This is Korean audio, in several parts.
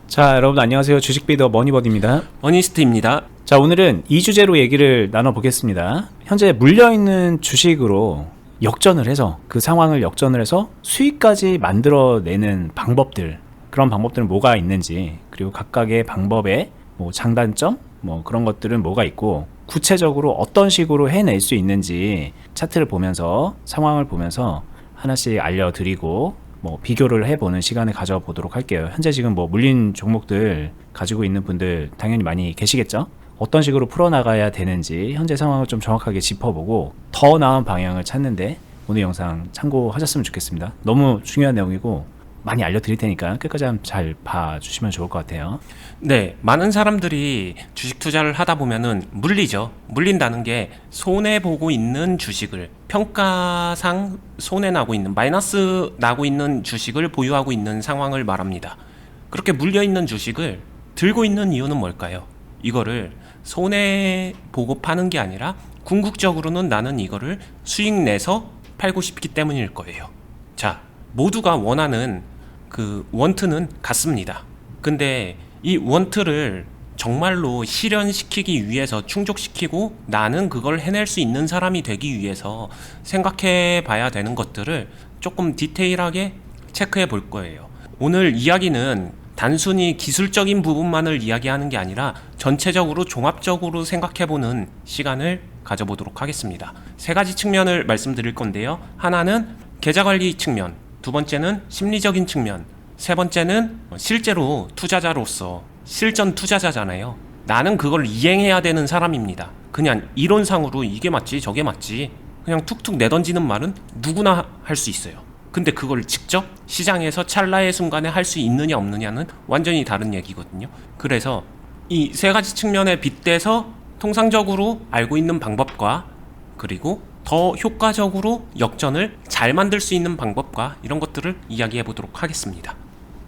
자, 여러분 안녕하세요. 주식비더 머니버드입니다. 어니스트입니다. 자, 오늘은 이 주제로 얘기를 나눠보겠습니다. 현재 물려있는 주식으로 역전을 해서 그 상황을 역전을 해서 수익까지 만들어내는 방법들, 그런 방법들은 뭐가 있는지, 그리고 각각의 방법의 뭐 장단점, 뭐 그런 것들은 뭐가 있고, 구체적으로 어떤 식으로 해낼 수 있는지 차트를 보면서, 상황을 보면서 하나씩 알려드리고 뭐 비교를 해보는 시간을 가져보도록 할게요. 현재 지금 뭐 물린 종목들 가지고 있는 분들 당연히 많이 계시겠죠? 어떤 식으로 풀어나가야 되는지 현재 상황을 좀 정확하게 짚어보고 더 나은 방향을 찾는데 오늘 영상 참고하셨으면 좋겠습니다. 너무 중요한 내용이고 많이 알려드릴 테니까 끝까지 한번 잘 봐주시면 좋을 것 같아요. 네, 많은 사람들이 주식 투자를 하다 보면은 물리죠. 물린다는 게 손해보고 있는 주식을, 평가상 손해나고 있는, 마이너스 나고 있는 주식을 보유하고 있는 상황을 말합니다. 그렇게 물려있는 주식을 들고 있는 이유는 뭘까요? 이거를 손해보고 파는 게 아니라 궁극적으로는 나는 이거를 수익 내서 팔고 싶기 때문일 거예요. 자, 모두가 원하는 그 원트는 같습니다. 근데 이 원트를 정말로 실현시키기 위해서, 충족시키고 나는 그걸 해낼 수 있는 사람이 되기 위해서 생각해 봐야 되는 것들을 조금 디테일하게 체크해 볼 거예요. 오늘 이야기는 단순히 기술적인 부분만을 이야기하는 게 아니라 전체적으로 종합적으로 생각해 보는 시간을 가져보도록 하겠습니다. 세 가지 측면을 말씀드릴 건데요. 하나는 계좌관리 측면, 두 번째는 심리적인 측면, 세 번째는 실제로 투자자로서 실전 투자자잖아요. 나는 그걸 이행해야 되는 사람입니다. 그냥 이론상으로 이게 맞지 저게 맞지 그냥 툭툭 내던지는 말은 누구나 할 수 있어요. 근데 그걸 직접 시장에서 찰나의 순간에 할 수 있느냐 없느냐는 완전히 다른 얘기거든요. 그래서 이 세 가지 측면에 빗대서 통상적으로 알고 있는 방법과, 그리고 더 효과적으로 역전을 잘 만들 수 있는 방법과 이런 것들을 이야기해 보도록 하겠습니다.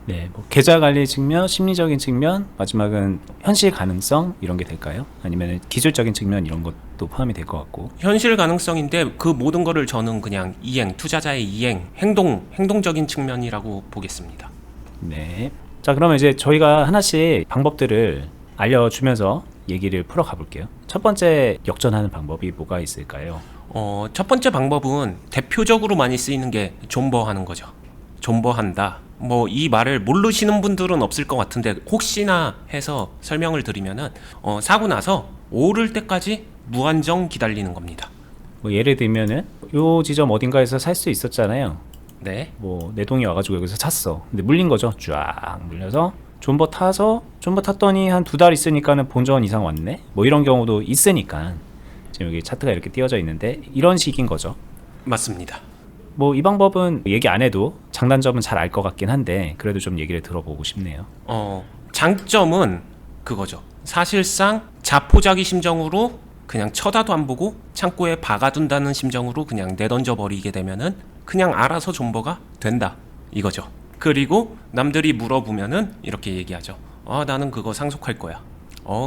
네, 뭐 계좌 관리 측면, 심리적인 측면, 마지막은 현실 가능성 이런 게 될까요? 아니면 기술적인 측면 이런 것도 포함이 될 것 같고. 현실 가능성인데 그 모든 거를 저는 그냥 이행, 투자자의 이행, 행동적인 측면이라고 보겠습니다. 네. 자, 그러면 이제 저희가 하나씩 방법들을 알려주면서 얘기를 풀어 가볼게요. 첫 번째 역전하는 방법이 뭐가 있을까요? 첫 번째 방법은 대표적으로 많이 쓰이는 게 존버하는 거죠. 존버한다. 뭐 이 말을 모르시는 분들은 없을 것 같은데 혹시나 해서 설명을 드리면은 사고 나서 오를 때까지 무한정 기다리는 겁니다. 뭐 예를 들면은 요 지점 어딘가에서 살 수 있었잖아요. 네. 뭐 내 동이 와가지고 여기서 샀어. 근데 물린 거죠. 쫙 물려서 존버 탔더니 한 2달 있으니까는 본전 이상 왔네. 뭐 이런 경우도 있으니까 지금 여기 차트가 이렇게 띄어져 있는데 이런 식인 거죠. 맞습니다. 뭐 이 방법은 얘기 안 해도 장단점은 잘 알 것 같긴 한데 그래도 좀 얘기를 들어보고 싶네요. 장점은 그거죠. 사실상 자포자기 심정으로 그냥 쳐다도 안 보고 창고에 박아둔다는 심정으로 그냥 내던져 버리게 되면은 그냥 알아서 존버가 된다 이거죠. 그리고 남들이 물어보면은 이렇게 얘기하죠. 나는 그거 상속할 거야.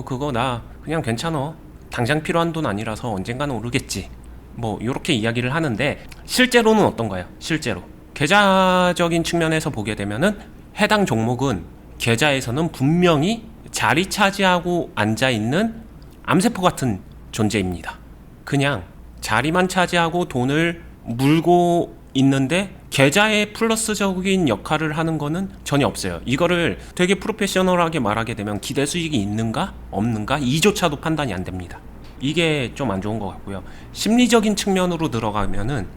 그거 나 그냥 괜찮아. 당장 필요한 돈 아니라서 언젠가는 오르겠지. 뭐 이렇게 이야기를 하는데 실제로는 어떤가요? 실제로 계좌적인 측면에서 보게 되면은 해당 종목은 계좌에서는 분명히 자리 차지하고 앉아있는 암세포 같은 존재입니다. 그냥 자리만 차지하고 돈을 물고 있는데 계좌에 플러스적인 역할을 하는 거는 전혀 없어요. 이거를 되게 프로페셔널하게 말하게 되면 기대 수익이 있는가 없는가 이조차도 판단이 안 됩니다. 이게 좀 안 좋은 것 같고요. 심리적인 측면으로 들어가면은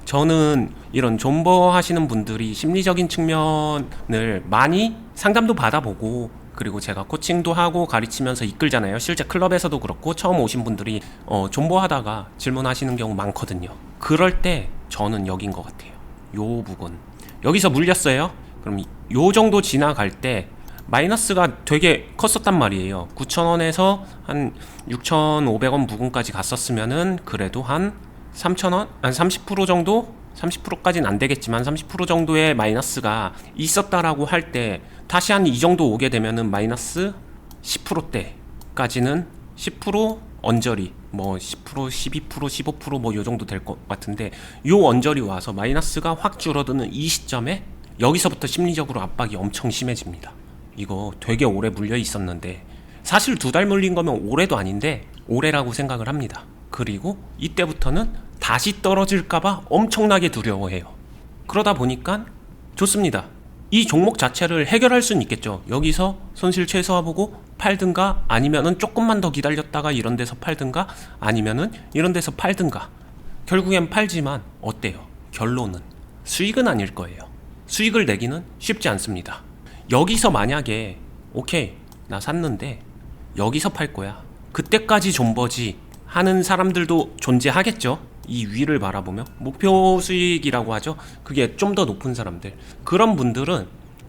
저는 이런 존버 하시는 분들이 심리적인 측면을 많이 상담도 받아보고, 그리고 제가 코칭도 하고 가르치면서 이끌잖아요. 실제 클럽에서도 그렇고 처음 오신 분들이 존버하다가 질문하시는 경우 많거든요. 그럴 때 저는 여긴 것 같아요. 요 부분 여기서 물렸어요. 그럼 요 정도 지나갈 때 마이너스가 되게 컸었단 말이에요. 9,000원에서 한 6,500원 부근까지 갔었으면은 그래도 한 3,000원? 한 30% 정도? 30%까지는 안 되겠지만 30% 정도의 마이너스가 있었다라고 할 때 다시 한 이 정도 오게 되면은 마이너스 10%대까지는 10% 언저리 뭐 10%, 12%, 15% 뭐 요 정도 될 것 같은데 요 언저리 와서 마이너스가 확 줄어드는 이 시점에 여기서부터 심리적으로 압박이 엄청 심해집니다. 이거 되게 오래 물려 있었는데, 사실 2달 물린 거면 오래도 아닌데 오래라고 생각을 합니다. 그리고 이때부터는 다시 떨어질까봐 엄청나게 두려워해요. 그러다 보니까 좋습니다. 이 종목 자체를 해결할 수는 있겠죠. 여기서 손실 최소화보고 팔든가, 아니면은 조금만 더 기다렸다가 이런 데서 팔든가, 아니면은 이런 데서 팔든가. 결국엔 팔지만 어때요? 결론은 수익은 아닐 거예요. 수익을 내기는 쉽지 않습니다. 여기서 만약에 오케이 나 샀는데 여기서 팔 거야, 그때까지 존버지 하는 사람들도 존재하겠죠. 이 위를 바라보며 목표 수익이라고 하죠. 그게 좀 더 높은 사람들, 그런 분들은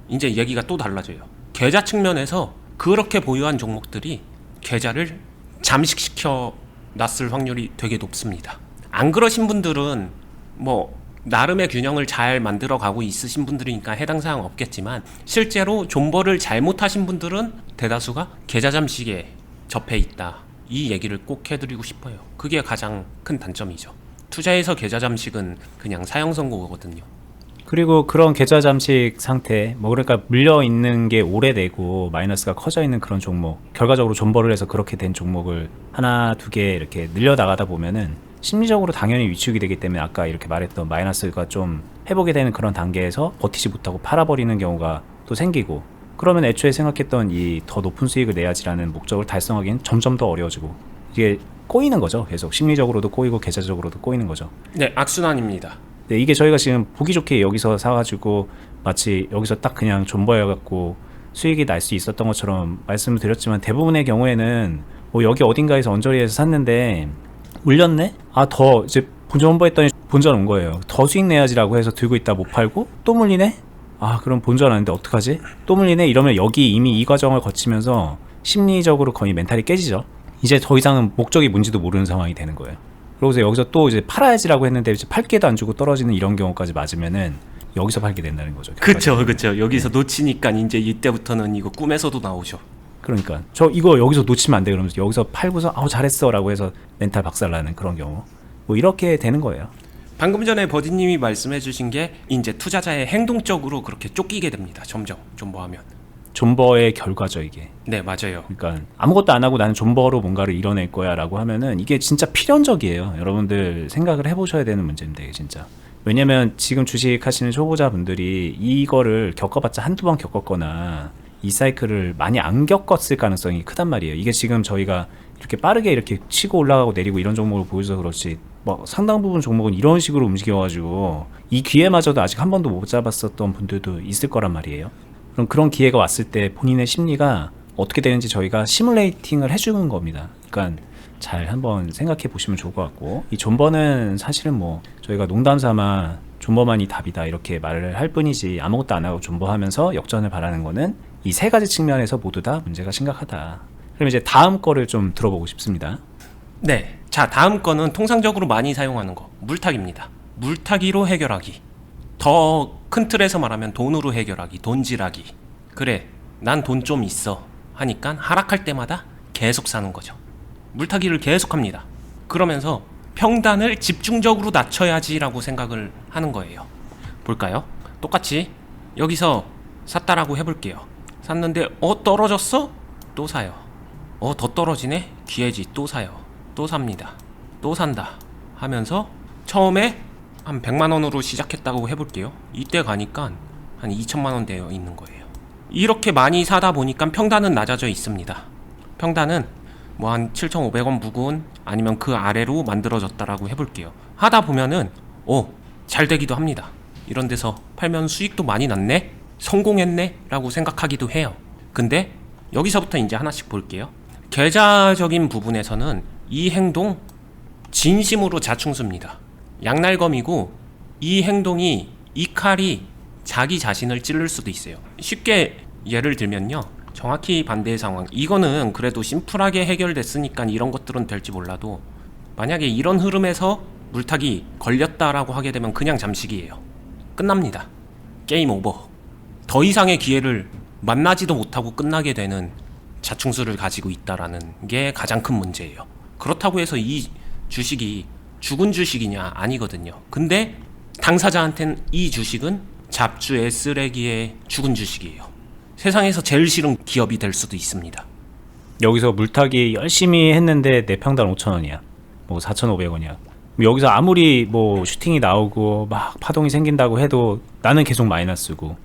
이제 얘기가 또 달라져요. 계좌 측면에서 그렇게 보유한 종목들이 계좌를 잠식시켜 놨을 확률이 되게 높습니다. 안 그러신 분들은 뭐 나름의 균형을 잘 만들어 가고 있으신 분들이니까 해당 사항 없겠지만, 실제로 존버를 잘못하신 분들은 대다수가 계좌 잠식에 접해 있다, 이 얘기를 꼭 해드리고 싶어요. 그게 가장 큰 단점이죠. 투자에서 계좌 잠식은 그냥 사형 선고거든요. 그리고 그런 계좌 잠식 상태, 뭐 그러니까 물려 있는 게 오래되고 마이너스가 커져 있는 그런 종목, 결과적으로 존버를 해서 그렇게 된 종목을 하나 두 개 이렇게 늘려 나가다 보면은 심리적으로 당연히 위축이 되기 때문에 아까 이렇게 말했던 마이너스가 좀 회복이 되는 그런 단계에서 버티지 못하고 팔아버리는 경우가 또 생기고, 그러면 애초에 생각했던 이 더 높은 수익을 내야지라는 목적을 달성하기엔 점점 더 어려워지고, 이게 꼬이는 거죠. 계속 심리적으로도 꼬이고 계좌적으로도 꼬이는 거죠. 네, 악순환입니다. 네, 이게 저희가 지금 보기 좋게 여기서 사가지고 마치 여기서 딱 그냥 존버해갖고 수익이 날 수 있었던 것처럼 말씀을 드렸지만, 대부분의 경우에는 뭐 여기 어딘가에서 언저리에서 샀는데 물렸네? 아, 더 이제 존버했더니 본전 온 거예요. 더 수익 내야지라고 해서 들고 있다 못 팔고 또 물리네? 아, 그럼 본전 아닌데 어떡하지? 또 물리네? 이러면 여기 이미 이 과정을 거치면서 심리적으로 거의 멘탈이 깨지죠. 이제 더 이상은 목적이 뭔지도 모르는 상황이 되는 거예요. 그러고서 여기서 또 이제 팔아야지라고 했는데 이제 팔 기회도 안 주고 떨어지는 이런 경우까지 맞으면은 여기서 팔게 된다는 거죠. 그쵸. 여기서 놓치니까 이제 이때부터는 이거 꿈에서도 나오죠. 그러니까 저 이거 여기서 놓치면 안 돼 그러면서 여기서 팔고서 아우 잘했어 라고 해서 멘탈 박살나는 그런 경우, 뭐 이렇게 되는 거예요. 방금 전에 버디님이 말씀해 주신 게 이제 투자자의 행동적으로 그렇게 쫓기게 됩니다. 점점 존버하면. 존버의 결과죠 이게. 네, 맞아요. 그러니까 아무것도 안 하고 나는 존버로 뭔가를 이뤄낼 거야 라고 하면은 이게 진짜 필연적이에요. 여러분들 생각을 해보셔야 되는 문제입니다 이게 진짜. 왜냐면 지금 주식 하시는 초보자분들이 이거를 겪어봤자 한두 번 겪었거나 이 사이클을 많이 안 겪었을 가능성이 크단 말이에요. 이게 지금 저희가 이렇게 빠르게 이렇게 치고 올라가고 내리고 이런 종목을 보여줘서 그렇지, 뭐 상당 부분 종목은 이런 식으로 움직여가지고 이 기회마저도 아직 한 번도 못 잡았었던 분들도 있을 거란 말이에요. 그럼 그런 기회가 왔을 때 본인의 심리가 어떻게 되는지 저희가 시뮬레이팅을 해주는 겁니다. 그러니까 잘 한번 생각해 보시면 좋을 것 같고, 이 존버는 사실은 뭐 저희가 농담 삼아 존버만이 답이다 이렇게 말을 할 뿐이지, 아무것도 안 하고 존버하면서 역전을 바라는 거는 이 세 가지 측면에서 모두 다 문제가 심각하다. 그럼 이제 다음 거를 좀 들어보고 싶습니다. 네. 자, 다음 거는 통상적으로 많이 사용하는 거, 물타기입니다. 물타기로 해결하기. 더 큰 틀에서 말하면 돈으로 해결하기, 돈질하기. 그래, 난 돈 좀 있어 하니까 하락할 때마다 계속 사는 거죠. 물타기를 계속합니다. 그러면서 평단을 집중적으로 낮춰야지라고 생각을 하는 거예요. 볼까요? 똑같이 여기서 샀다라고 해볼게요. 샀는데 떨어졌어? 또 사요. 더 떨어지네? 기회지. 또 사요. 또 삽니다. 또 산다 하면서 처음에 한 100만 원으로 시작했다고 해볼게요. 이때 가니까 한 2천만 원 되어 있는 거예요. 이렇게 많이 사다 보니까 평단은 낮아져 있습니다. 평단은 뭐 한 7,500원 부근 아니면 그 아래로 만들어졌다라고 해볼게요. 하다 보면은 잘 되기도 합니다. 이런 데서 팔면 수익도 많이 났네? 성공했네? 라고 생각하기도 해요. 근데 여기서부터 이제 하나씩 볼게요. 계좌적인 부분에서는 이 행동 진심으로 자충수입니다. 양날검이고, 이 행동이, 이 칼이 자기 자신을 찌를 수도 있어요. 쉽게 예를 들면요, 정확히 반대의 상황, 이거는 그래도 심플하게 해결됐으니까 이런 것들은 될지 몰라도, 만약에 이런 흐름에서 물타기 걸렸다라고 하게 되면 그냥 잠식이에요. 끝납니다. 게임 오버. 더 이상의 기회를 만나지도 못하고 끝나게 되는 자충수를 가지고 있다라는 게 가장 큰 문제예요. 그렇다고 해서 이 주식이 죽은 주식이냐? 아니거든요. 근데 당사자한테는 이 주식은 잡주의 쓰레기의 죽은 주식이에요. 세상에서 제일 싫은 기업이 될 수도 있습니다. 여기서 물타기 열심히 했는데 내 평단 5,000원이야. 뭐 4,500원이야. 여기서 아무리 뭐 슈팅이 나오고 막 파동이 생긴다고 해도 나는 계속 마이너스고,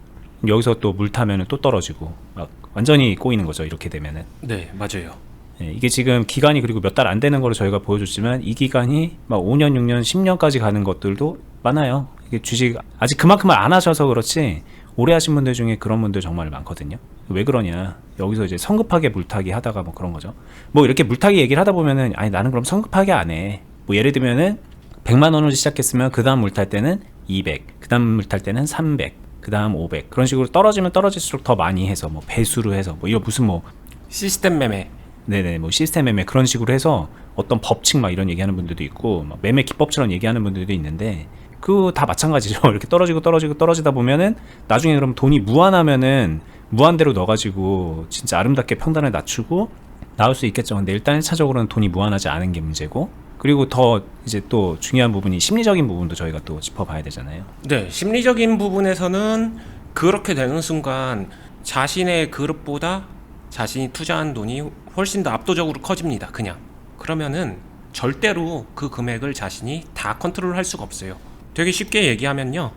여기서 또 물 타면은 또 떨어지고, 막 완전히 꼬이는 거죠. 이렇게 되면은. 네, 맞아요. 예, 이게 지금 기간이 그리고 몇 달 안 되는 거를 저희가 보여줬지만, 이 기간이 막 5년, 6년, 10년까지 가는 것들도 많아요. 이게 주식 아직 그만큼을 안 하셔서 그렇지 오래 하신 분들 중에 그런 분들 정말 많거든요. 왜 그러냐, 여기서 이제 성급하게 물타기 하다가 뭐 그런 거죠. 뭐 이렇게 물타기 얘기를 하다 보면은, 아니 나는 그럼 성급하게 안 해. 뭐 예를 들면은 100만 원으로 시작했으면 그 다음 물 탈 때는 200, 그 다음 물 탈 때는 300, 그 다음 500, 그런 식으로 떨어지면 떨어질수록 더 많이 해서 뭐 배수로 해서 뭐 이거 무슨 뭐 시스템 매매. 네네, 뭐 시스템 매매 그런 식으로 해서 어떤 법칙 막 이런 얘기하는 분들도 있고, 막 매매 기법처럼 얘기하는 분들도 있는데, 그거 다 마찬가지죠. 이렇게 떨어지고 떨어지고 떨어지다 보면은 나중에 그럼 돈이 무한하면은 무한대로 넣어가지고 진짜 아름답게 평단을 낮추고 나올 수 있겠죠. 근데 일단 1차적으로는 돈이 무한하지 않은 게 문제고, 그리고 더 이제 또 중요한 부분이 심리적인 부분도 저희가 또 짚어봐야 되잖아요. 네, 심리적인 부분에서는 그렇게 되는 순간 자신의 그릇보다 자신이 투자한 돈이 훨씬 더 압도적으로 커집니다. 그냥. 그러면은 절대로 그 금액을 자신이 다 컨트롤할 수가 없어요. 되게 쉽게 얘기하면요,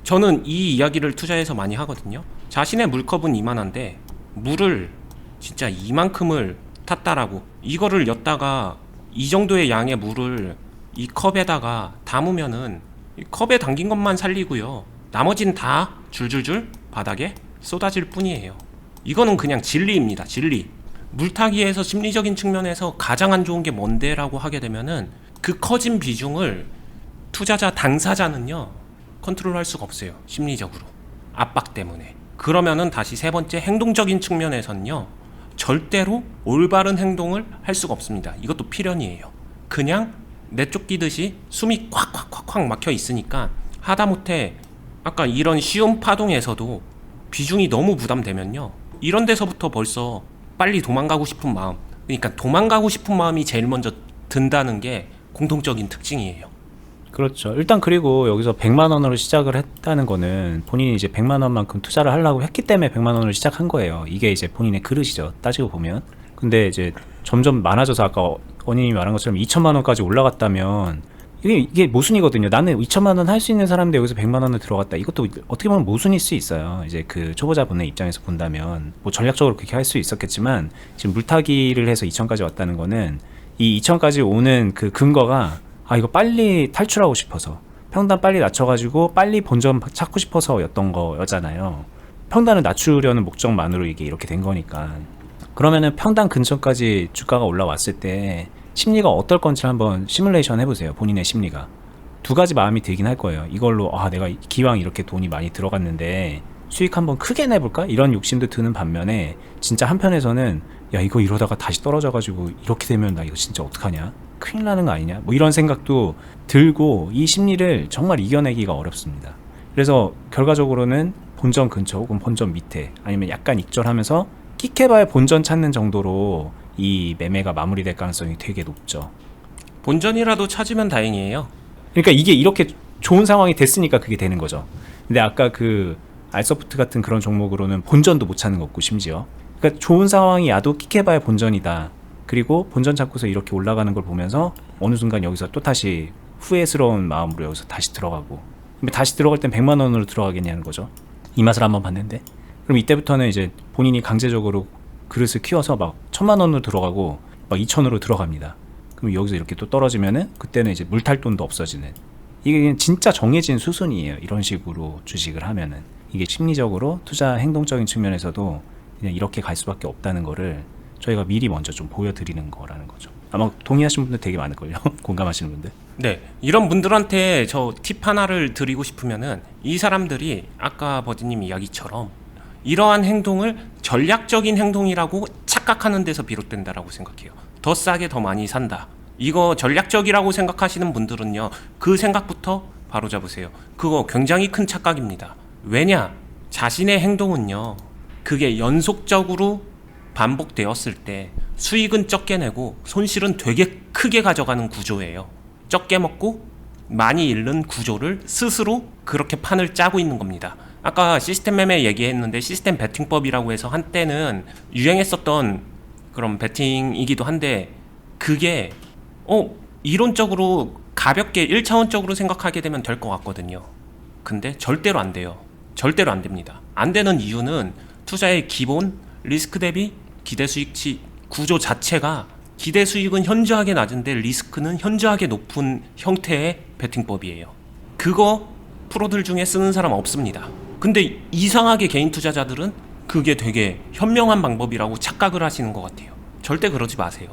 저는 이 이야기를 투자에서 많이 하거든요. 자신의 물컵은 이만한데 물을 진짜 이만큼을 탔다라고, 이거를 엿다가 이 정도의 양의 물을 이 컵에다가 담으면은 이 컵에 담긴 것만 살리고요, 나머지는 다 줄줄줄 바닥에 쏟아질 뿐이에요. 이거는 그냥 진리입니다. 진리. 물타기에서 심리적인 측면에서 가장 안 좋은 게 뭔데 라고 하게 되면은, 그 커진 비중을 투자자 당사자는요 컨트롤할 수가 없어요. 심리적으로 압박 때문에. 그러면은 다시 세 번째 행동적인 측면에서는요 절대로 올바른 행동을 할 수가 없습니다. 이것도 필연이에요. 그냥 내쫓기듯이 숨이 콱콱콱콱 막혀 있으니까 하다못해 아까 이런 쉬운 파동에서도 비중이 너무 부담되면요, 이런 데서부터 벌써 빨리 도망가고 싶은 마음, 그러니까 도망가고 싶은 마음이 제일 먼저 든다는 게 공통적인 특징이에요. 그렇죠. 일단 그리고 여기서 100만 원으로 시작을 했다는 거는 본인이 이제 100만 원만큼 투자를 하려고 했기 때문에 100만 원으로 시작한 거예요. 이게 이제 본인의 그릇이죠. 따지고 보면. 근데 이제 점점 많아져서 아까 원인이 말한 것처럼 2천만 원까지 올라갔다면 이게 모순이거든요. 나는 2천만 원 할 수 있는 사람인데 여기서 100만 원을 들어갔다. 이것도 어떻게 보면 모순일 수 있어요. 이제 그 초보자분의 입장에서 본다면 뭐 전략적으로 그렇게 할 수 있었겠지만, 지금 물타기를 해서 2천까지 왔다는 거는 이 2천까지 오는 그 근거가, 아 이거 빨리 탈출하고 싶어서, 평단 빨리 낮춰가지고 빨리 본전 찾고 싶어서였던 거였잖아요. 평단을 낮추려는 목적만으로 이게 이렇게 된 거니까. 그러면은 평단 근처까지 주가가 올라왔을 때 심리가 어떨 건지 한번 시뮬레이션 해보세요. 본인의 심리가 두 가지 마음이 들긴 할 거예요. 이걸로 내가 기왕 이렇게 돈이 많이 들어갔는데 수익 한번 크게 내볼까? 이런 욕심도 드는 반면에, 진짜 한편에서는 야 이거 이러다가 다시 떨어져가지고 이렇게 되면 나 이거 진짜 어떡하냐? 큰일 나는 거 아니냐? 뭐 이런 생각도 들고, 이 심리를 정말 이겨내기가 어렵습니다. 그래서 결과적으로는 본전 근처 혹은 본전 밑에, 아니면 약간 익절하면서 끽해봐야 본전 찾는 정도로 이 매매가 마무리될 가능성이 되게 높죠. 본전이라도 찾으면 다행이에요. 그러니까 이게 이렇게 좋은 상황이 됐으니까 그게 되는 거죠. 근데 아까 그 알소프트 같은 그런 종목으로는 본전도 못 찾는 거고, 심지어 그러니까 좋은 상황이 야도 끽해봐야 본전이다. 그리고 본전 찾고서 이렇게 올라가는 걸 보면서 어느 순간 여기서 또 다시 후회스러운 마음으로 여기서 다시 들어가고, 근데 다시 들어갈 땐 100만 원으로 들어가겠냐는 거죠. 이 맛을 한번 봤는데, 그럼 이때부터는 이제 본인이 강제적으로 그릇을 키워서 막 1,000만 원으로 들어가고 막 2,000으로 들어갑니다. 그럼 여기서 이렇게 또 떨어지면은 그때는 이제 물탈 돈도 없어지는, 이게 그냥 진짜 정해진 수순이에요. 이런 식으로 주식을 하면은 이게 심리적으로 투자 행동적인 측면에서도 그냥 이렇게 갈 수밖에 없다는 거를 저희가 미리 먼저 좀 보여드리는 거라는 거죠. 아마 동의하시는 분들 되게 많을걸요. 공감하시는 분들. 네, 이런 분들한테 저 팁 하나를 드리고 싶으면은, 이 사람들이 아까 버디님 이야기처럼 이러한 행동을 전략적인 행동이라고 착각하는 데서 비롯된다라고 생각해요. 더 싸게 더 많이 산다, 이거 전략적이라고 생각하시는 분들은요, 그 생각부터 바로 잡으세요. 그거 굉장히 큰 착각입니다. 왜냐? 자신의 행동은요, 그게 연속적으로 반복되었을 때 수익은 적게 내고 손실은 되게 크게 가져가는 구조예요. 적게 먹고 많이 잃는 구조를 스스로 그렇게 판을 짜고 있는 겁니다. 아까 시스템 매매 얘기했는데 시스템 베팅법이라고 해서 한때는 유행했었던 그런 베팅이기도 한데 그게 이론적으로 가볍게 1차원적으로 생각하게 되면 될 것 같거든요. 근데 절대로 안 돼요. 절대로 안 됩니다. 안 되는 이유는 투자의 기본 리스크 대비 기대 수익치 구조 자체가 기대 수익은 현저하게 낮은데 리스크는 현저하게 높은 형태의 베팅법이에요. 그거 프로들 중에 쓰는 사람 없습니다. 근데 이상하게 개인 투자자들은 그게 되게 현명한 방법이라고 착각을 하시는 것 같아요. 절대 그러지 마세요.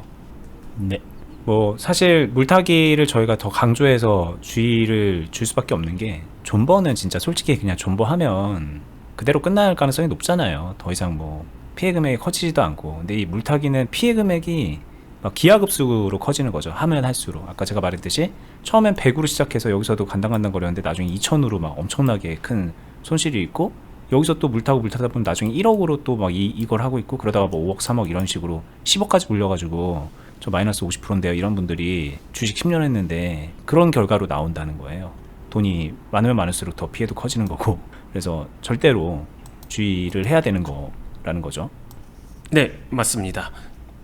네. 뭐 사실 물타기를 저희가 더 강조해서 주의를 줄 수밖에 없는 게 존버는 진짜 솔직히 그냥 존버하면 그대로 끝날 가능성이 높잖아요. 더 이상 뭐 피해 금액이 커지지도 않고. 근데 이 물타기는 피해 금액이 막 기하급수로 커지는 거죠. 하면 할수록. 아까 제가 말했듯이 처음엔 100으로 시작해서 여기서도 간당간당 거렸는데 나중에 2000으로 막 엄청나게 큰 손실이 있고, 여기서 또 물타고 물타다 보면 나중에 1억으로 또 막 이걸 하고 있고, 그러다가 뭐 5억 3억 이런 식으로 10억까지 물려가지고 저 마이너스 50%인데요 이런 분들이 주식 10년 했는데 그런 결과로 나온다는 거예요. 돈이 많으면 많을수록 더 피해도 커지는 거고. 그래서 절대로 주의를 해야 되는 거라는 거죠. 네, 맞습니다.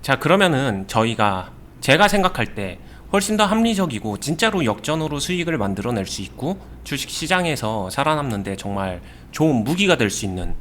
자, 그러면은 제가 생각할 때 훨씬 더 합리적이고 진짜로 역전으로 수익을 만들어낼 수 있고 주식 시장에서 살아남는데 정말 좋은 무기가 될 수 있는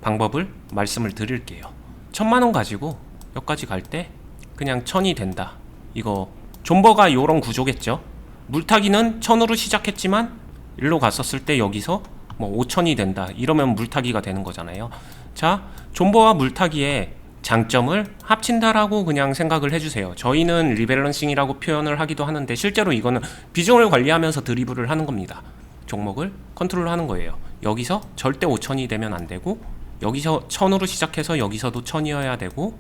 방법을 말씀을 드릴게요. 1000만 원 가지고 여기까지 갈 때 그냥 1000이 된다. 이거 존버가 요런 구조겠죠. 물타기는 1000으로 시작했지만 일로 갔었을 때 여기서 뭐 5000이 된다. 이러면 물타기가 되는 거잖아요. 자, 존버와 물타기의 장점을 합친다라고 그냥 생각을 해주세요. 저희는 리밸런싱이라고 표현을 하기도 하는데 실제로 이거는 비중을 관리하면서 드리블을 하는 겁니다. 종목을 컨트롤하는 거예요. 여기서 절대 5000이 되면 안 되고, 여기서 1000으로 시작해서 여기서도 1000이어야 되고,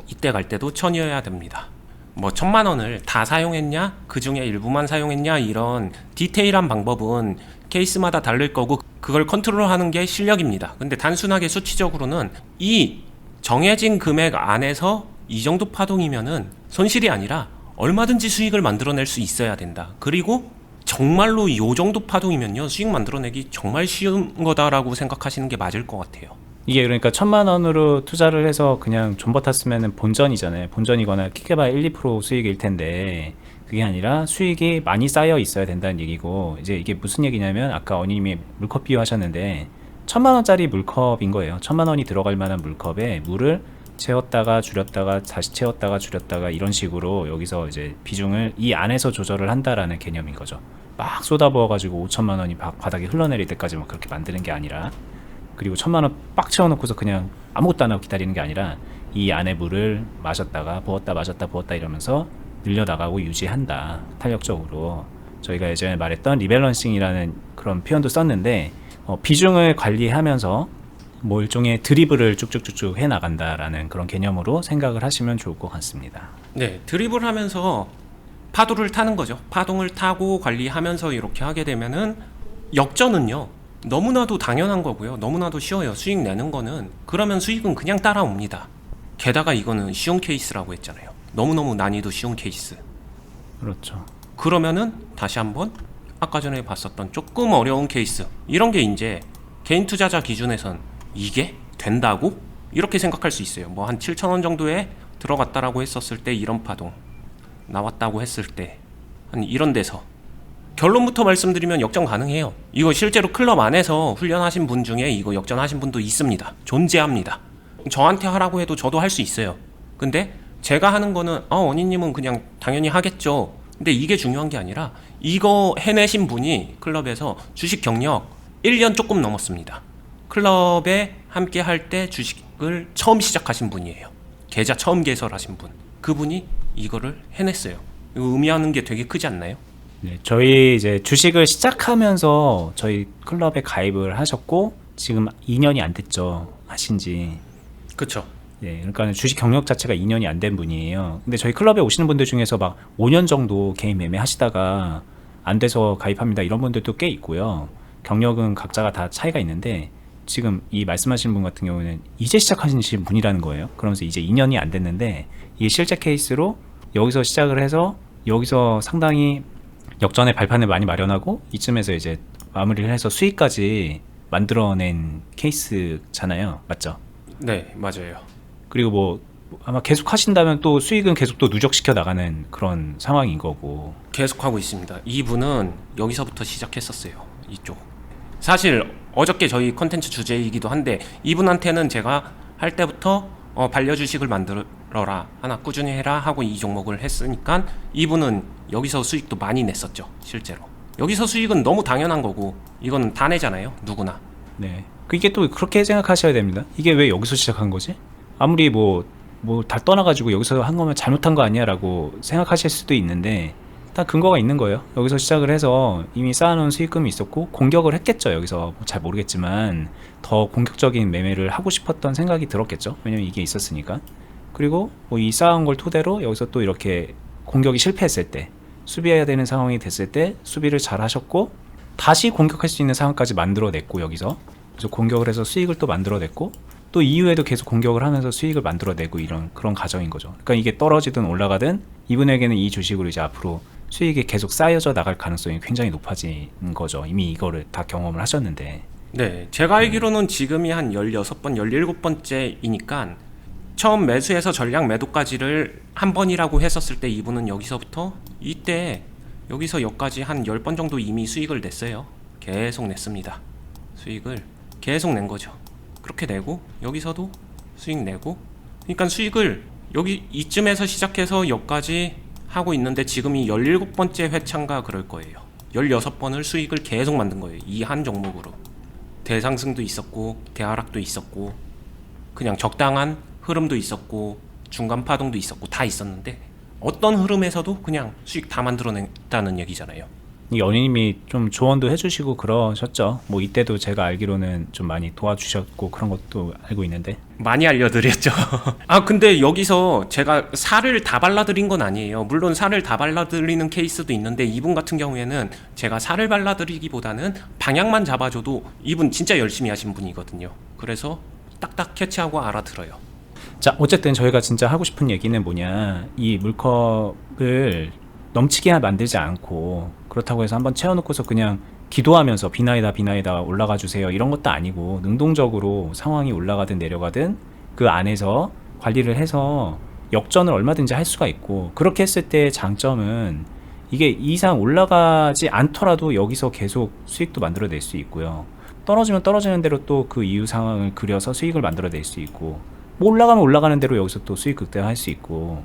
이때 갈 때도 1000이어야 됩니다. 뭐 1000만 원을 다 사용했냐, 그 중에 일부만 사용했냐, 이런 디테일한 방법은 케이스마다 다를 거고 그걸 컨트롤하는 게 실력입니다. 근데 단순하게 수치적으로는 이 정해진 금액 안에서 이 정도 파동이면은 손실이 아니라 얼마든지 수익을 만들어낼 수 있어야 된다. 그리고 정말로 이 정도 파동이면요, 수익 만들어내기 정말 쉬운 거다라고 생각하시는 게 맞을 것 같아요. 이게 그러니까 1000만 원으로 투자를 해서 그냥 존버 탔으면은 본전이잖아요. 본전이거나 크게봐야 1, 2% 수익일 텐데 그게 아니라 수익이 많이 쌓여 있어야 된다는 얘기고, 이제 이게 무슨 얘기냐면 아까 어님이 물컵 비유하셨는데 1000만 원짜리 물컵인 거예요. 1000만 원이 들어갈 만한 물컵에 물을 채웠다가 줄였다가 다시 채웠다가 줄였다가 이런 식으로 여기서 이제 비중을 이 안에서 조절을 한다라는 개념인 거죠. 막 쏟아부어가지고 5천만 원이 바닥에 흘러내릴 때까지 막 그렇게 만드는 게 아니라, 그리고 1000만 원 빡 채워놓고서 그냥 아무것도 안 하고 기다리는 게 아니라 이 안에 물을 마셨다가 부었다 마셨다 부었다 이러면서 늘려나가고 유지한다. 탄력적으로. 저희가 예전에 말했던 리밸런싱이라는 그런 표현도 썼는데 비중을 관리하면서 뭐 일종의 드리블을 쭉쭉쭉쭉 해나간다라는 그런 개념으로 생각을 하시면 좋을 것 같습니다. 네, 드리블 하면서 파도를 타는 거죠. 파동을 타고 관리하면서 이렇게 하게 되면은 역전은요, 너무나도 당연한 거고요. 너무나도 쉬워요. 수익 내는 거는. 그러면 수익은 그냥 따라옵니다. 게다가 이거는 쉬운 케이스라고 했잖아요. 너무너무 난이도 쉬운 케이스. 그렇죠. 그러면은 다시 한번 아까 전에 봤었던 조금 어려운 케이스, 이런 게 이제 개인 투자자 기준에선 이게 된다고? 이렇게 생각할 수 있어요. 뭐 한 7,000원 정도에 들어갔다라고 했었을 때 이런 파동 나왔다고 했을 때 한 이런 데서 결론부터 말씀드리면 역전 가능해요. 이거 실제로 클럽 안에서 훈련하신 분 중에 이거 역전하신 분도 있습니다. 존재합니다. 저한테 하라고 해도 저도 할 수 있어요. 근데 제가 하는 거는 원희님은 그냥 당연히 하겠죠. 근데 이게 중요한 게 아니라 이거 해내신 분이 클럽에서 주식 경력 1년 조금 넘었습니다. 클럽에 함께 할 때 주식을 처음 시작하신 분이에요. 계좌 처음 개설하신 분. 그분이 이거를 해냈어요. 이거 의미하는 게 되게 크지 않나요? 네, 저희 이제 주식을 시작하면서 저희 클럽에 가입을 하셨고 지금 2년이 안 됐죠. 하신지. 그쵸. 예, 그러니까 주식 경력 자체가 2년이 안 된 분이에요. 근데 저희 클럽에 오시는 분들 중에서 막 5년 정도 개인 매매 하시다가 안 돼서 가입합니다. 이런 분들도 꽤 있고요. 경력은 각자가 다 차이가 있는데 지금 이 말씀하시는 분 같은 경우는 이제 시작하신 분이라는 거예요. 그러면서 이제 2년이 안 됐는데 이게 실제 케이스로 여기서 시작을 해서 여기서 상당히 역전의 발판을 많이 마련하고 이쯤에서 이제 마무리를 해서 수익까지 만들어낸 케이스잖아요. 맞죠? 네, 맞아요. 그리고 뭐 아마 계속 하신다면 또 수익은 계속 또 누적시켜 나가는 그런 상황인 거고. 계속하고 있습니다. 이분은 여기서부터 시작했었어요. 이쪽. 사실 어저께 저희 컨텐츠 주제이기도 한데 이분한테는 제가 할 때부터 반려주식을 만들어라, 하나 꾸준히 해라 하고 이 종목을 했으니까 이분은 여기서 수익도 많이 냈었죠. 실제로 여기서 수익은 너무 당연한 거고 이거는 다 내잖아요, 누구나. 네. 이게 또 그렇게 생각하셔야 됩니다. 이게 왜 여기서 시작한 거지? 아무리 뭐 다 떠나가지고 여기서 한 거면 잘못한 거 아니야 라고 생각하실 수도 있는데 다 근거가 있는 거예요. 여기서 시작을 해서 이미 쌓아놓은 수익금이 있었고 공격을 했겠죠. 여기서 잘 모르겠지만 더 공격적인 매매를 하고 싶었던 생각이 들었겠죠. 왜냐면 이게 있었으니까. 그리고 뭐 이 쌓아온 걸 토대로 여기서 또 이렇게 공격이 실패했을 때, 수비해야 되는 상황이 됐을 때 수비를 잘 하셨고 다시 공격할 수 있는 상황까지 만들어냈고, 여기서 그래서 공격을 해서 수익을 또 만들어냈고 또 이후에도 계속 공격을 하면서 수익을 만들어내고 이런 그런 과정인 거죠. 그러니까 이게 떨어지든 올라가든 이분에게는 이 주식으로 이제 앞으로 수익이 계속 쌓여져 나갈 가능성이 굉장히 높아진 거죠. 이미 이거를 다 경험을 하셨는데. 네, 제가 알기로는 지금이 한 16번, 17번째이니까 처음 매수해서 전량 매도까지를 한 번이라고 했었을 때 이분은 여기서부터 이때 여기서 여기까지 한 10번 정도 이미 수익을 냈어요. 계속 냈습니다. 수익을 계속 낸 거죠. 그렇게 내고 여기서도 수익 내고, 그러니까 수익을 여기 이쯤에서 시작해서 여기까지 하고 있는데 지금이 17번째 회차인가 그럴 거예요. 16번을 수익을 계속 만든 거예요. 이 한 종목으로. 대상승도 있었고 대하락도 있었고 그냥 적당한 흐름도 있었고 중간 파동도 있었고 다 있었는데 어떤 흐름에서도 그냥 수익 다 만들어냈다는 얘기잖아요. 이 연인님이 좀 조언도 해주시고 그러셨죠. 뭐 이때도 제가 알기로는 좀 많이 도와주셨고 그런 것도 알고 있는데. 많이 알려드렸죠. 아 근데 여기서 제가 살을 다 발라드린 건 아니에요. 물론 살을 다 발라드리는 케이스도 있는데 이분 같은 경우에는 제가 살을 발라드리기보다는 방향만 잡아줘도 이분 진짜 열심히 하신 분이거든요. 그래서 딱딱 캐치하고 알아들어요. 자, 어쨌든 저희가 진짜 하고 싶은 얘기는 뭐냐, 이 물컵을 넘치게 만들지 않고 그렇다고 해서 한번 채워놓고서 그냥 기도하면서 비나이다 올라가 주세요 이런 것도 아니고, 능동적으로 상황이 올라가든 내려가든 그 안에서 관리를 해서 역전을 얼마든지 할 수가 있고, 그렇게 했을 때 장점은 이게 이상 올라가지 않더라도 여기서 계속 수익도 만들어낼 수 있고요. 떨어지면 떨어지는 대로 또 그 이후 상황을 그려서 수익을 만들어낼 수 있고, 뭐 올라가면 올라가는 대로 여기서 또 수익 극대화할 수 있고,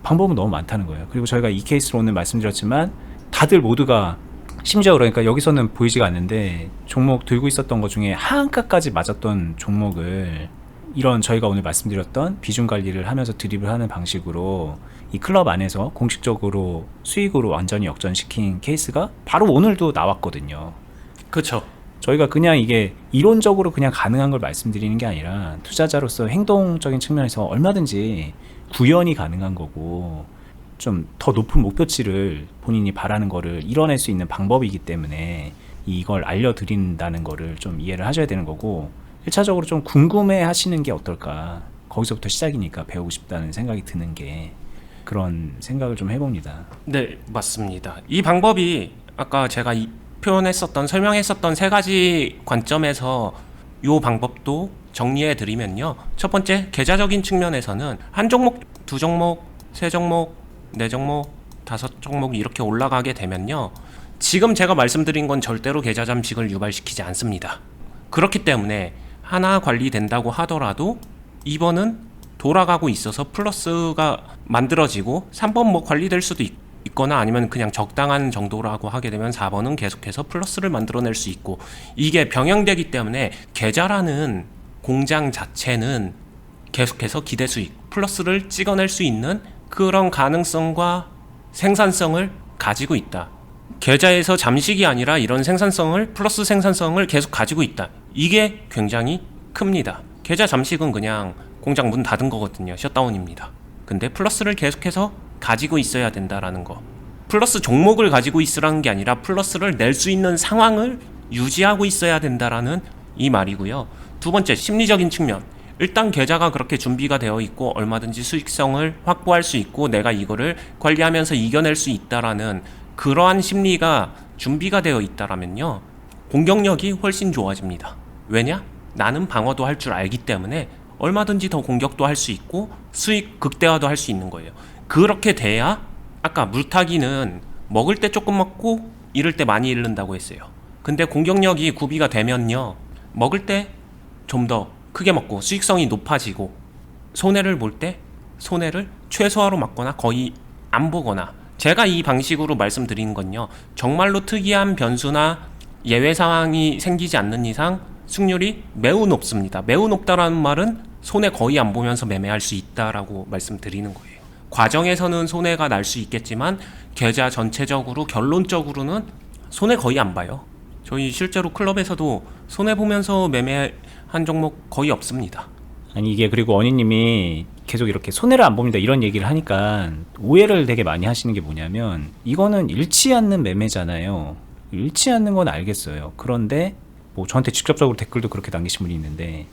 방법은 너무 많다는 거예요. 그리고 저희가 이 케이스로 오늘 말씀드렸지만 다들 모두가, 심지어 그러니까 여기서는 보이지가 않는데 종목 들고 있었던 것 중에 하한가까지 맞았던 종목을 이런 저희가 오늘 말씀드렸던 비중 관리를 하면서 드립을 하는 방식으로 이 클럽 안에서 공식적으로 수익으로 완전히 역전시킨 케이스가 바로 오늘도 나왔거든요. 그렇죠. 저희가 그냥 이게 이론적으로 그냥 가능한 걸 말씀드리는 게 아니라 투자자로서 행동적인 측면에서 얼마든지 구현이 가능한 거고, 좀 더 높은 목표치를 본인이 바라는 거를 이뤄낼 수 있는 방법이기 때문에 이걸 알려드린다는 거를 좀 이해를 하셔야 되는 거고, 1차적으로 좀 궁금해 하시는 게 어떨까, 거기서부터 시작이니까 배우고 싶다는 생각이 드는 게, 그런 생각을 좀 해봅니다. 네, 맞습니다. 이 방법이 아까 제가 표현했었던, 설명했었던 세 가지 관점에서 이 방법도 정리해 드리면요. 첫 번째, 계좌적인 측면에서는 한 종목, 두 종목, 세 종목, 네 종목, 다섯 종목 이렇게 올라가게 되면요. 지금 제가 말씀드린 건 절대로 계좌 잠식을 유발시키지 않습니다. 그렇기 때문에 하나 관리된다고 하더라도 2번은 돌아가고 있어서 플러스가 만들어지고 3번 뭐 관리될 수도 있거나 아니면 그냥 적당한 정도라고 하게 되면 4번은 계속해서 플러스를 만들어낼 수 있고, 이게 병행되기 때문에 계좌라는 공장 자체는 계속해서 기대 수익, 플러스를 찍어낼 수 있는 그런 가능성과 생산성을 가지고 있다. 계좌에서 잠식이 아니라 이런 생산성을, 플러스 생산성을 계속 가지고 있다. 이게 굉장히 큽니다. 계좌 잠식은 그냥 공장 문 닫은 거거든요. 셧다운입니다. 근데 플러스를 계속해서 가지고 있어야 된다라는 거. 플러스 종목을 가지고 있으라는 게 아니라 플러스를 낼 수 있는 상황을 유지하고 있어야 된다라는 이 말이고요. 두 번째, 심리적인 측면. 일단 계좌가 그렇게 준비가 되어 있고 얼마든지 수익성을 확보할 수 있고 내가 이거를 관리하면서 이겨낼 수 있다라는 그러한 심리가 준비가 되어 있다라면요, 공격력이 훨씬 좋아집니다. 왜냐? 나는 방어도 할 줄 알기 때문에 얼마든지 더 공격도 할 수 있고 수익 극대화도 할 수 있는 거예요. 그렇게 돼야 아까 물타기는 먹을 때 조금 먹고 잃을 때 많이 잃는다고 했어요. 근데 공격력이 구비가 되면요, 먹을 때 좀 더 크게 먹고 수익성이 높아지고, 손해를 볼 때 손해를 최소화로 막거나 거의 안 보거나, 제가 이 방식으로 말씀드리는 건요, 정말로 특이한 변수나 예외 상황이 생기지 않는 이상 승률이 매우 높습니다. 매우 높다라는 말은 손해 거의 안 보면서 매매할 수 있다라고 말씀드리는 거예요. 과정에서는 손해가 날 수 있겠지만 계좌 전체적으로 결론적으로는 손해 거의 안 봐요. 저희 실제로 클럽에서도 손해 보면서 매매한 종목 거의 없습니다. 아니 이게 그리고 원희님이 계속 이렇게 손해를 안 봅니다 이런 얘기를 하니까 오해를 되게 많이 하시는 게 뭐냐면, 이거는 잃지 않는 매매잖아요. 잃지 않는 건 알겠어요. 그런데 뭐 저한테 직접적으로 댓글도 그렇게 남기신 분이 있는데,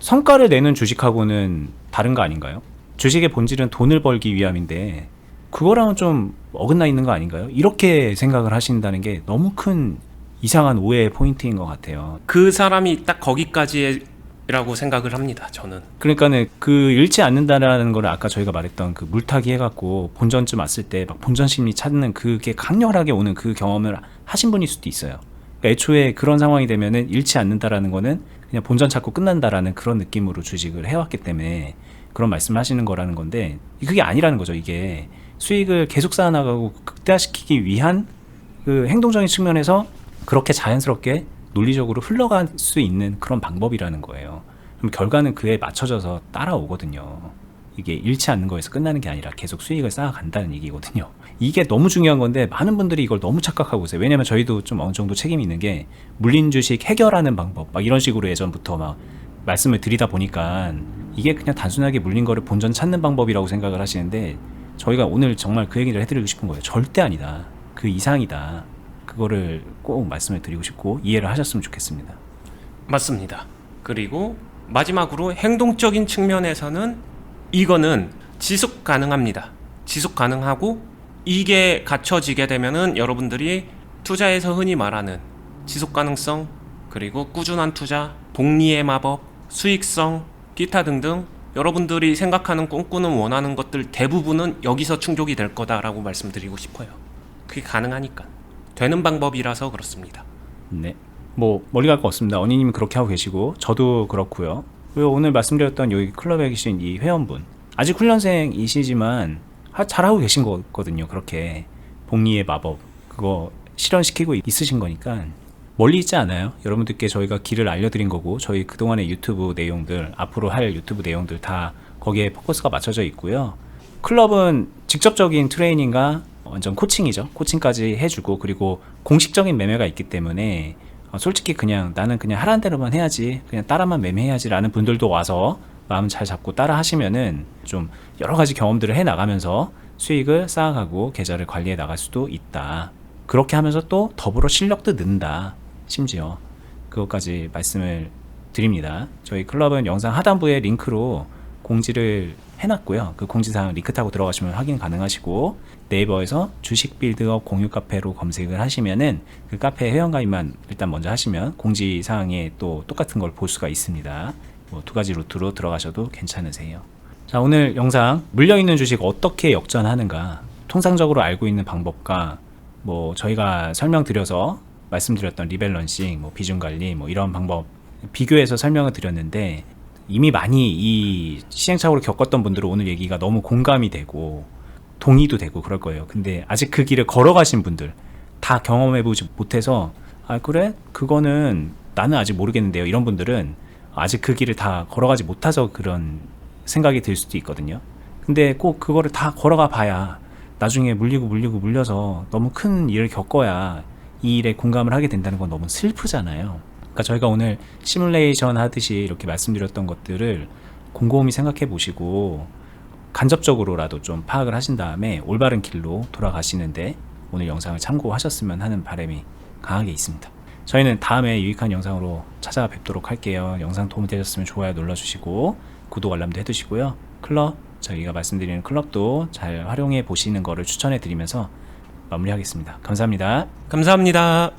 성과를 내는 주식하고는 다른 거 아닌가요? 주식의 본질은 돈을 벌기 위함인데 그거랑은 좀 어긋나 있는 거 아닌가요? 이렇게 생각을 하신다는 게 너무 큰 이상한 오해의 포인트인 것 같아요. 그 사람이 딱 거기까지라고 생각을 합니다. 저는. 그러니까는 그 잃지 않는다라는 거를 아까 저희가 말했던 그 물타기 해갖고 본전쯤 왔을 때 막 본전 심리 찾는 그게 강렬하게 오는 그 경험을 하신 분일 수도 있어요. 그러니까 애초에 그런 상황이 되면은 잃지 않는다라는 거는 그냥 본전 찾고 끝난다라는 그런 느낌으로 주식을 해왔기 때문에 그런 말씀을 하시는 거라는 건데, 그게 아니라는 거죠. 이게 수익을 계속 쌓아나가고 극대화시키기 위한 그 행동적인 측면에서 그렇게 자연스럽게 논리적으로 흘러갈 수 있는 그런 방법이라는 거예요. 그럼 결과는 그에 맞춰져서 따라오거든요. 이게 잃지 않는 거에서 끝나는 게 아니라 계속 수익을 쌓아간다는 얘기거든요. 이게 너무 중요한 건데 많은 분들이 이걸 너무 착각하고 있어요. 왜냐면 저희도 좀 어느 정도 책임이 있는 게, 물린 주식 해결하는 방법 막 이런 식으로 예전부터 막 말씀을 드리다 보니까 이게 그냥 단순하게 물린 거를 본전 찾는 방법이라고 생각을 하시는데, 저희가 오늘 정말 그 얘기를 해드리고 싶은 거예요. 절대 아니다. 그 이상이다. 그거를 꼭 말씀을 드리고 싶고 이해를 하셨으면 좋겠습니다. 맞습니다. 그리고 마지막으로 행동적인 측면에서는 이거는 지속 가능합니다. 지속 가능하고, 이게 갖춰지게 되면은 여러분들이 투자에서 흔히 말하는 지속 가능성, 그리고 꾸준한 투자, 복리의 마법, 수익성, 기타 등등 여러분들이 생각하는 꿈꾸는 원하는 것들 대부분은 여기서 충족이 될 거다라고 말씀드리고 싶어요. 그게 가능하니까. 되는 방법이라서 그렇습니다. 네. 뭐 멀리 갈 거 없습니다. 언니님이 그렇게 하고 계시고 저도 그렇고요. 그리고 오늘 말씀드렸던 여기 클럽에 계신 이 회원분, 아직 훈련생이시지만 잘하고 계신 거거든요. 그렇게 복리의 마법 그거 실현시키고 있으신 거니까 멀리 있지 않아요. 여러분들께 저희가 길을 알려드린 거고, 저희 그동안의 유튜브 내용들, 앞으로 할 유튜브 내용들 다 거기에 포커스가 맞춰져 있고요. 클럽은 직접적인 트레이닝과 완전 코칭이죠. 코칭까지 해주고, 그리고 공식적인 매매가 있기 때문에 솔직히 그냥 나는 그냥 하라는 대로만 해야지, 그냥 따라만 매매해야지 라는 분들도 와서 마음 잘 잡고 따라 하시면은 좀 여러 가지 경험들을 해 나가면서 수익을 쌓아가고 계좌를 관리해 나갈 수도 있다. 그렇게 하면서 또 더불어 실력도 는다. 심지어 그것까지 말씀을 드립니다. 저희 클럽은 영상 하단부에 링크로 공지를 해놨고요. 그 공지사항 링크 타고 들어가시면 확인 가능하시고, 네이버에서 주식 빌드업 공유 카페로 검색을 하시면은 그 카페 회원가입만 일단 먼저 하시면 공지사항에 또 똑같은 걸 볼 수가 있습니다. 뭐 두 가지 루트로 들어가셔도 괜찮으세요. 자, 오늘 영상 물려있는 주식 어떻게 역전하는가, 통상적으로 알고 있는 방법과 뭐 저희가 설명드려서 말씀드렸던 리밸런싱, 뭐 비중관리, 뭐 이런 방법 비교해서 설명을 드렸는데, 이미 많이 이 시행착오를 겪었던 분들은 오늘 얘기가 너무 공감이 되고 동의도 되고 그럴 거예요. 근데 아직 그 길을 걸어가신 분들, 다 경험해보지 못해서 아 그래? 그거는 나는 아직 모르겠는데요, 이런 분들은 아직 그 길을 다 걸어가지 못해서 그런 생각이 들 수도 있거든요. 근데 꼭 그거를 다 걸어가 봐야 나중에 물려서 너무 큰 일을 겪어야 이 일에 공감을 하게 된다는 건 너무 슬프잖아요. 그러니까 저희가 오늘 시뮬레이션 하듯이 이렇게 말씀드렸던 것들을 곰곰이 생각해 보시고 간접적으로라도 좀 파악을 하신 다음에 올바른 길로 돌아가시는데 오늘 영상을 참고하셨으면 하는 바람이 강하게 있습니다. 저희는 다음에 유익한 영상으로 찾아뵙도록 할게요. 영상 도움이 되셨으면 좋아요 눌러주시고 구독 알람도 해두시고요. 클럽, 저희가 말씀드리는 클럽도 잘 활용해 보시는 거를 추천해 드리면서 마무리하겠습니다. 감사합니다. 감사합니다.